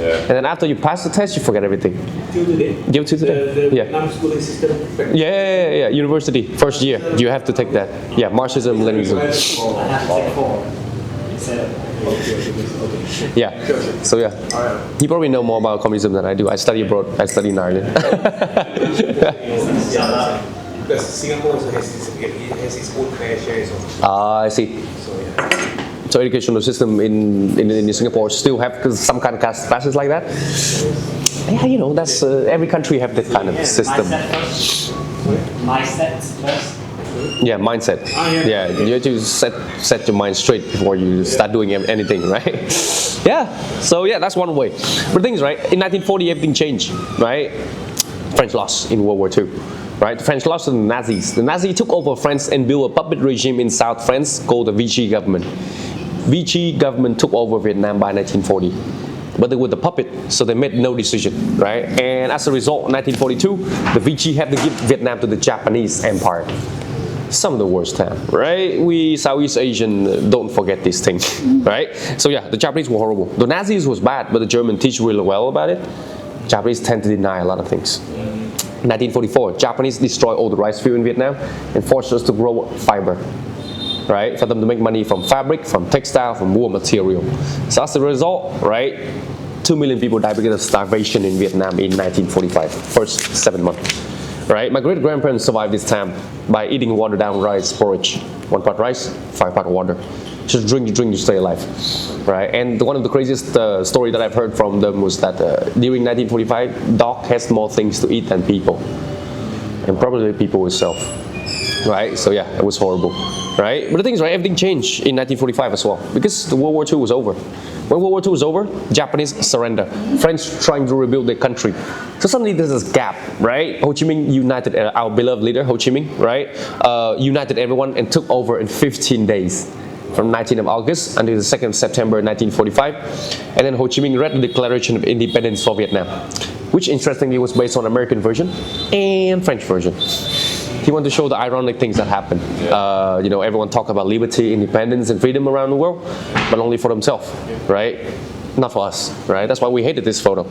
And then after you pass the test, you forget everything. Till today. Till today. The Yeah. Vietnam schooling system. Yeah. University, first year, you have to take that. Yeah, Marxism, Leninism. I have to take 4 instead of. Yeah. So yeah, you probably know more about communism than I do. I study abroad. I study in Ireland. Because Singapore also has its own fair share. I see. So yeah. So educational system in Singapore still have some kind of classes like that. Yeah, you know, that's every country have that kind of system. Mindset first. Yeah, mindset. Yeah, you have to set your mind straight before you start doing anything, right? Yeah. So yeah, that's one way. But the thing is, right? In 1940, everything changed, right? French lost in World War II. Right, the French lost to the Nazis. The Nazis took over France and built a puppet regime in South France called the Vichy government. Vichy government took over Vietnam by 1940. But they were the puppet, so they made no decision, right? And as a result, in 1942, the Vichy had to give Vietnam to the Japanese Empire. Some of the worst time, right? We Southeast Asian don't forget these things, right? So yeah, the Japanese were horrible. The Nazis was bad, but the Germans teach really well about it. Japanese tend to deny a lot of things. 1944, Japanese destroy all the rice field in Vietnam and forced us to grow fiber, right? For them to make money from fabric, from textile, from wool material. So as a result, right, 2 million people died because of starvation in Vietnam in 1945, first 7 months, right? My great-grandparents survived this time by eating watered-down rice porridge. 1 pot rice, 5 pot water. Just drink, you stay alive, right? And one of the craziest story that I've heard from them was that during 1945, dog has more things to eat than people, and probably people itself, right? So yeah, it was horrible, right? But the thing is, right, everything changed in 1945 as well because the World War II was over. When World War II was over, Japanese surrender. French trying to rebuild their country. So suddenly there's this gap, right? Ho Chi Minh united, our beloved leader, Ho Chi Minh, right? United everyone and took over in 15 days. From 19th of August until the 2nd of September 1945. And then Ho Chi Minh read the Declaration of Independence for Vietnam, which interestingly was based on American version and French version. He wanted to show the ironic things that happened. You know, everyone talk about liberty, independence, and freedom around the world, but only for themselves, right? Not for us, right? That's why we hated this photo.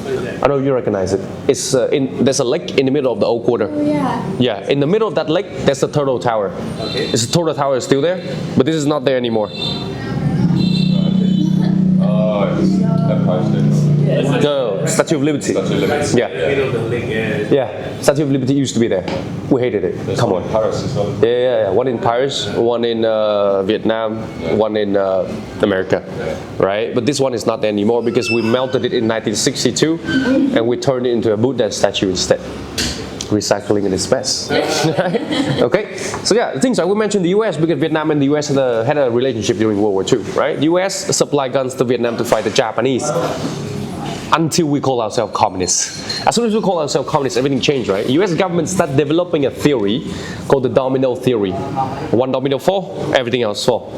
I know you recognize it. It's there's a lake in the middle of the old quarter. Oh, yeah. Yeah, in the middle of that lake, there's the turtle tower. Okay. This turtle tower is still there, but this is not there anymore. No, Statue of Liberty. Yeah. Middle of the lake, Yeah, Statue of Liberty used to be there. We hated it. Come on. Paris as well. Yeah. One in Paris, one in Vietnam, one in America, right? But this one is not there anymore because we melted it in 1962 and we turned it into a Buddha statue instead. Recycling at its best. Right? Okay, so yeah, the things like we mentioned the US because Vietnam and the US had a relationship during World War II, right? The US supplied guns to Vietnam to fight the Japanese. Until we call ourselves communists. As soon as we call ourselves communists, everything changed, right? US government started developing a theory called the domino theory. One domino fall, everything else fall.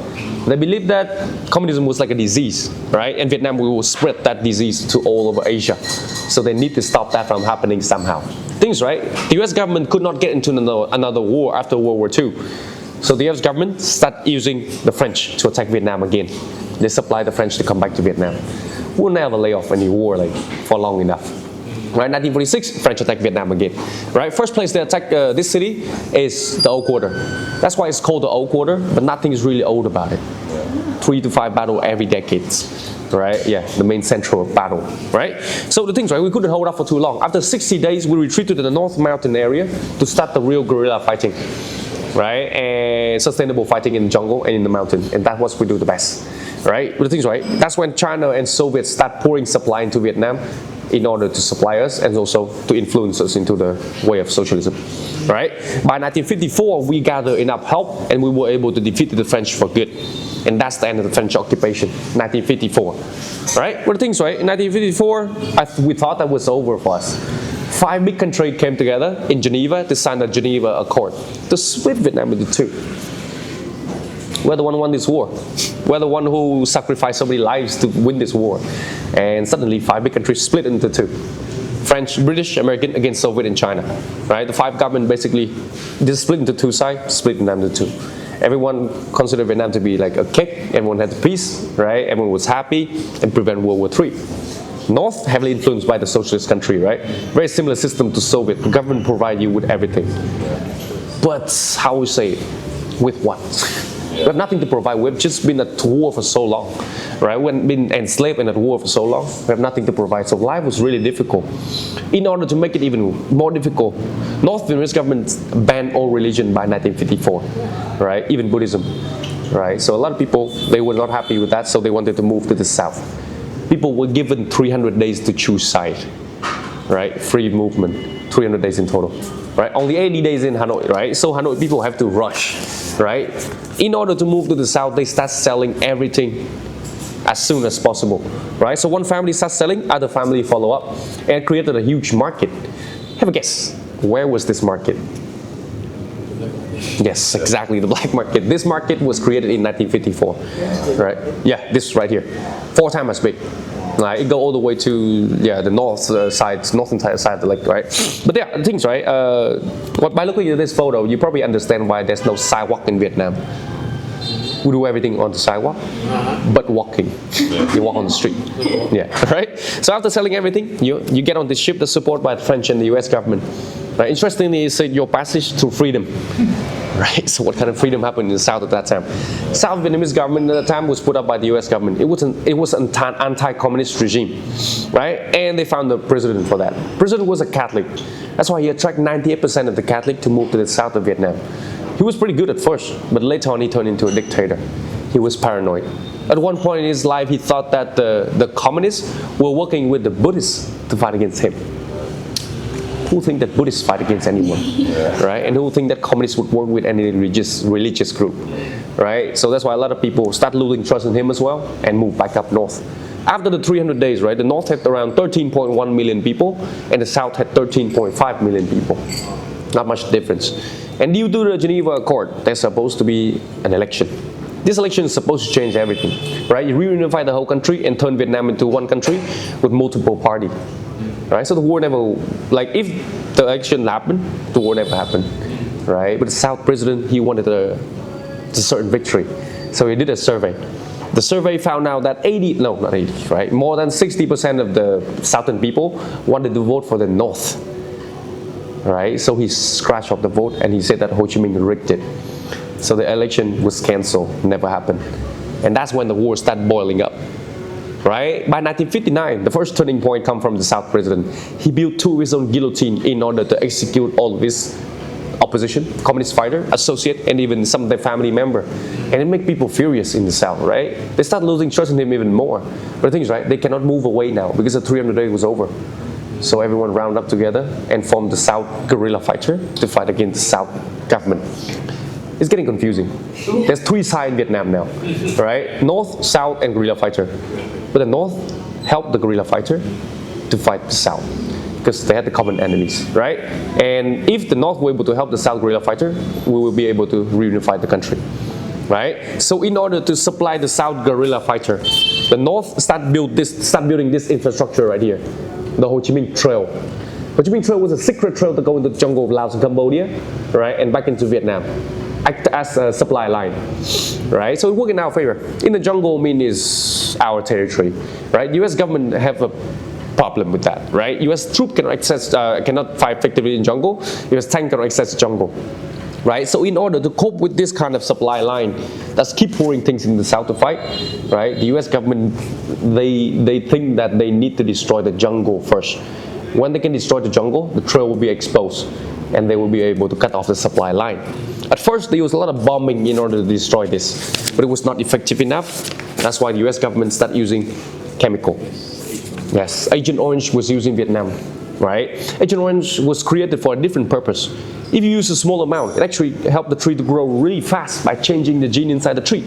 They believed that communism was like a disease, right? And Vietnam will spread that disease to all over Asia. So they need to stop that from happening somehow. Things, right? The US government could not get into another war after World War II. So the US government started using the French to attack Vietnam again. They supplied the French to come back to Vietnam. We'll never lay off any war like for long enough. Right, 1946, French attack Vietnam again. Right, first place they attack this city is the Old Quarter. That's why it's called the Old Quarter, but nothing is really old about it. 3 to 5 battles every decades. Right, yeah, the main central battle. Right, so the things, right, we couldn't hold up for too long. After 60 days, we retreated to the North Mountain area to start the real guerrilla fighting. Right, and sustainable fighting in the jungle and in the mountain, and that's what we do the best. Right, but the things, right, that's when China and Soviets start pouring supply into Vietnam in order to supply us and also to influence us into the way of socialism. Right, by 1954 we gathered enough help and we were able to defeat the French for good, and that's the end of the French occupation. 1954. Right, but the things, right, in 1954 we thought that was over for us. 5 big countries came together in Geneva to sign the Geneva Accord to split Vietnam into 2. We're the one who won this war. We're the one who sacrificed so many lives to win this war. And suddenly 5 big countries split into 2. French, British, American against Soviet and China. Right? The 5 governments basically just split into 2 sides, split Vietnam into 2. Everyone considered Vietnam to be like a cake. Everyone had peace, right? Everyone was happy and prevent World War III. North heavily influenced by the socialist country, right? Very similar system to Soviet. The government provide you with everything. But how we say it? With what? We have nothing to provide. We've just been at war for so long, right? We've been enslaved and at war for so long. We have nothing to provide. So life was really difficult. In order to make it even more difficult, North Vietnamese government banned all religion by 1954, right? Even Buddhism, right? So a lot of people, they were not happy with that, so they wanted to move to the south. People were given 300 days to choose side, right? Free movement, 300 days in total, right? Only 80 days in Hanoi, right? So Hanoi people have to rush, right? In order to move to the south, they start selling everything as soon as possible, right? So one family starts selling, other family follow up, and created a huge market. Have a guess, where was this market? Yes, exactly, the black market. This market was created in 1954, right? Yeah, this right here, 4 times as big. Like, it go all the way to the north side, northern side, like, right? But yeah, things, right? By looking at this photo, you probably understand why there's no sidewalk in Vietnam. We do everything on the sidewalk, but walking. You walk on the street. Yeah, right? So after selling everything, you get on this ship that's supported by the French and the US government. Right? Interestingly, it's your passage to freedom. Right? So what kind of freedom happened in the South at that time? South Vietnamese government at the time was put up by the US government. It was an anti-communist regime, right? And they found a president for that. President was a Catholic. That's why he attracted 98% of the Catholic to move to the south of Vietnam. He was pretty good at first, but later on he turned into a dictator. He was paranoid. At one point in his life, he thought that the communists were working with the Buddhists to fight against him. Who think that Buddhists fight against anyone, right? And who think that communists would work with any religious group, right? So that's why a lot of people start losing trust in him as well and move back up north. After the 300 days, right, the north had around 13.1 million people and the south had 13.5 million people. Not much difference. And due to the Geneva Accord, there's supposed to be an election. This election is supposed to change everything, right? You reunify the whole country and turn Vietnam into one country with multiple parties. Right, so the war never, like if the election happened, the war never happened, right? But the South president, he wanted a certain victory, so he did a survey. The survey found out that more than 60% of the Southern people wanted to vote for the North, right? So he scratched off the vote and he said that Ho Chi Minh rigged it. So the election was cancelled, never happened, and that's when the war started boiling up. Right? By 1959, the first turning point come from the South president. He built 2 of his own guillotine in order to execute all of his opposition, communist fighter, associate, and even some of their family member. And it made people furious in the South, right? They start losing trust in him even more. But the thing is, right, they cannot move away now because the 300 days was over. So everyone round up together and formed the South guerrilla fighter to fight against the South government. It's getting confusing. There's 3 sides in Vietnam now, right? North, South, and guerrilla fighter. But the North helped the guerrilla fighter to fight the South because they had the common enemies, right? And if the North were able to help the South guerrilla fighter, we will be able to reunify the country, right? So in order to supply the South guerrilla fighter, the North start building this infrastructure right here, the Ho Chi Minh Trail. Ho Chi Minh Trail was a secret trail to go into the jungle of Laos and Cambodia, right, and back into Vietnam. Act as a supply line, right? So it worked in our favor. In the jungle means our territory, right? U.S. government have a problem with that, right? U.S. troop cannot fight effectively in jungle. U.S. tank cannot access the jungle, right? So in order to cope with this kind of supply line, that's keep pouring things in the south to fight, right? The U.S. government, they think that they need to destroy the jungle first. When they can destroy the jungle, the trail will be exposed and they will be able to cut off the supply line. At first, they used a lot of bombing in order to destroy this, but it was not effective enough. That's why the US government started using chemical. Yes, Agent Orange was used in Vietnam, right? Agent Orange was created for a different purpose. If you use a small amount, it actually helped the tree to grow really fast by changing the gene inside the tree.